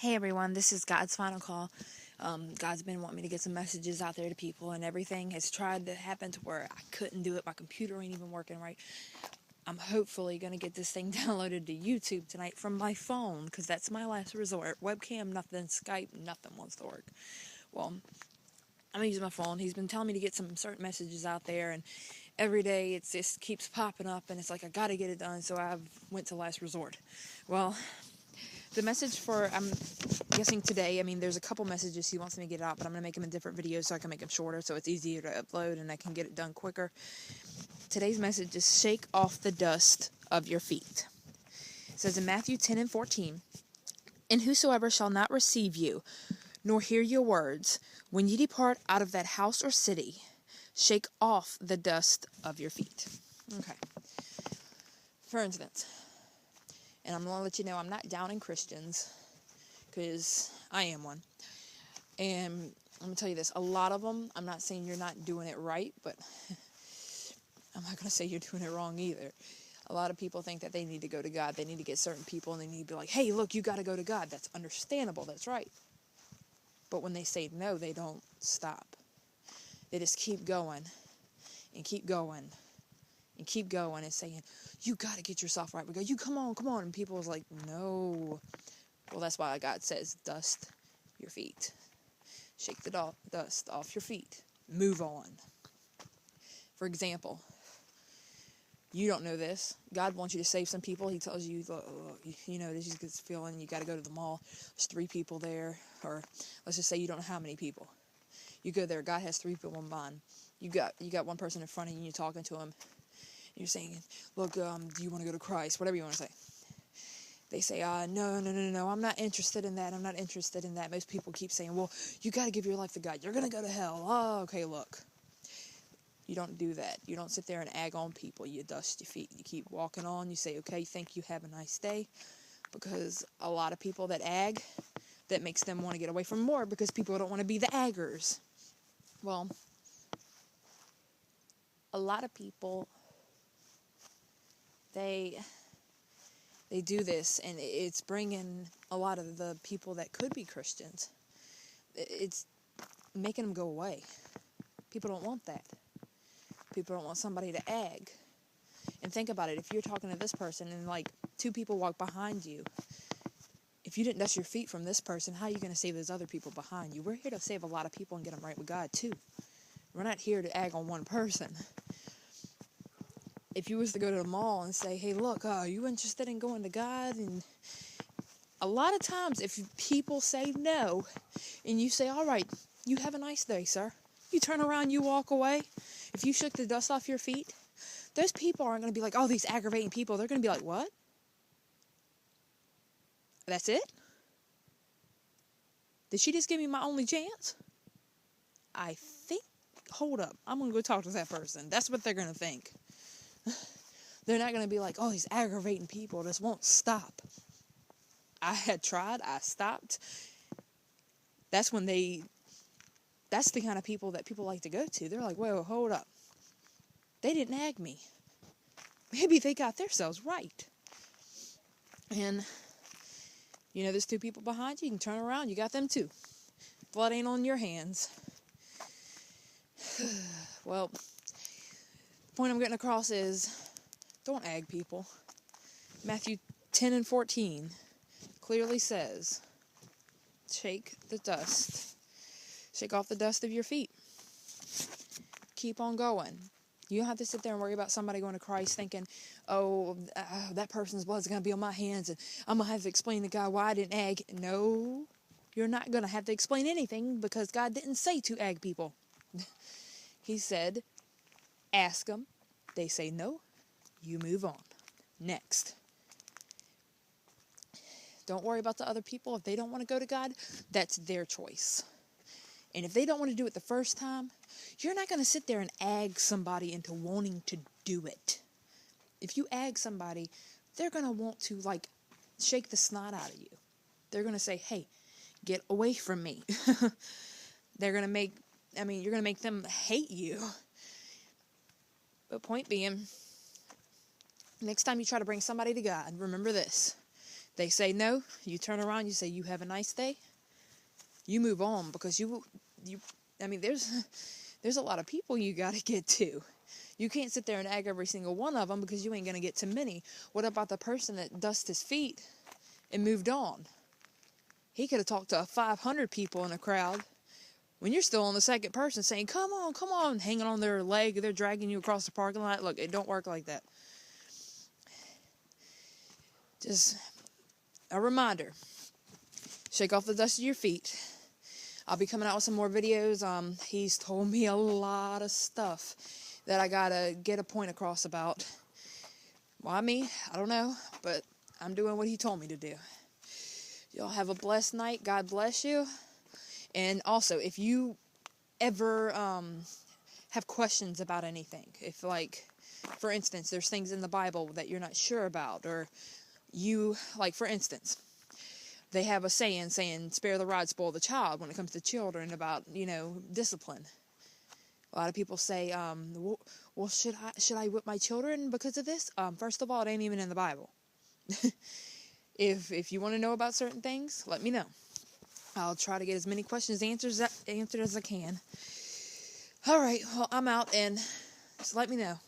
Hey everyone, this is God's Final Call. God's been wanting me to get some messages out there to people, and everything has tried to happen to where I couldn't do it. My computer ain't even working right. I'm hopefully going to get this thing downloaded to YouTube tonight from my phone, because that's my last resort. Webcam, nothing. Skype, nothing wants to work. Well, I'm going to use my phone. He's been telling me to get some certain messages out there, and every day it just keeps popping up, and it's like I got to get it done, so I went to last resort. Well, the message for, I'm guessing today, there's a couple messages he wants me to get out, but I'm going to make them in different videos so I can make them shorter so it's easier to upload and I can get it done quicker. Today's message is shake off the dust of your feet. It says in Matthew 10:14, "And whosoever shall not receive you, nor hear your words, when ye depart out of that house or city, shake off the dust of your feet." Okay. For instance, and I'm going to let you know I'm not downing Christians, because I am one. And I'm going to tell you this, a lot of them, I'm not saying you're not doing it right, but I'm not going to say you're doing it wrong either. A lot of people think that they need to go to God. They need to get certain people, and they need to be like, hey, look, you got to go to God. That's understandable. That's right. But when they say no, they don't stop. They just keep going and keep going and keep going and saying, you got to get yourself right. We go, you come on. And people is like, no. Well, that's why God says, dust your feet. Shake the dust off your feet. Move on. For example, you don't know this. God wants you to save some people. He tells you, this is this feeling, you got to go to the mall. There's 3 people there. Or let's just say you don't know how many people. You go there. God has 3 people in mind. You got one person in front of you, and you're talking to him. You're saying, look, do you want to go to Christ? Whatever you want to say. They say, no, I'm not interested in that. Most people keep saying, well, you got to give your life to God. You're going to go to hell. Oh, okay, look. You don't do that. You don't sit there and ag on people. You dust your feet. You keep walking on. You say, okay, thank you, have a nice day. Because a lot of people that ag, that makes them want to get away from more, because people don't want to be the aggers. Well, a lot of people, they do this, and it's bringing a lot of the people that could be Christians. It's making them go away. People don't want that. People don't want somebody to ag. And think about it. If you're talking to this person and 2 people walk behind you, if you didn't dust your feet from this person, how are you going to save those other people behind you? We're here to save a lot of people and get them right with God too. We're not here to ag on one person. If you was to go to the mall and say, hey, look, are you interested in going to God? And a lot of times, if people say no, and you say, all right, you have a nice day, sir. You turn around, you walk away. If you shook the dust off your feet, those people aren't going to be like, oh, these aggravating people. They're going to be like, what? That's it? Did she just give me my only chance? I think, hold up, I'm going to go talk to that person. That's what they're going to think. They're not going to be like, oh, these aggravating people just won't stop. I had tried, I stopped. That's the kind of people that people like to go to. They're like, whoa, hold up. They didn't ag me. Maybe they got themselves right. And, there's 2 people behind you. You can turn around. You got them too. Blood ain't on your hands. Well, the point I'm getting across is, don't ag people. Matthew 10:14 clearly says, shake the dust. Shake off the dust of your feet. Keep on going. You don't have to sit there and worry about somebody going to Christ thinking, that person's blood's going to be on my hands, and I'm going to have to explain to God why I didn't ag. No, you're not going to have to explain anything, because God didn't say to ag people. He said, ask them. They say no. You move on. Next. Don't worry about the other people. If they don't want to go to God, that's their choice. And if they don't want to do it the first time, you're not going to sit there and ag somebody into wanting to do it. If you ag somebody, they're going to want to, shake the snot out of you. They're going to say, hey, get away from me. You're going to make them hate you. But point being, next time you try to bring somebody to God, remember this. They say no, you turn around, you say, you have a nice day. You move on, because I mean, there's a lot of people you got to get to. You can't sit there and ag every single one of them, because you ain't going to get to many. What about the person that dusted his feet and moved on? He could have talked to 500 people in a crowd, when you're still on the second person saying, come on, hanging on their leg, they're dragging you across the parking lot. Look, it don't work like that. Just a reminder, shake off the dust of your feet. I'll be coming out with some more videos. He's told me a lot of stuff that I gotta get a point across about. Why me? I don't know, but I'm doing what he told me to do. Y'all have a blessed night. God bless you. And also, if you ever have questions about anything, if, like, for instance, there's things in the Bible that you're not sure about, or like, for instance, they have a saying spare the rod, spoil the child, when it comes to children, about, discipline. A lot of people say, well, should I whip my children because of this? First of all, it ain't even in the Bible. If you want to know about certain things, let me know. I'll try to get as many questions answered as I can. All right, well, I'm out, and just let me know.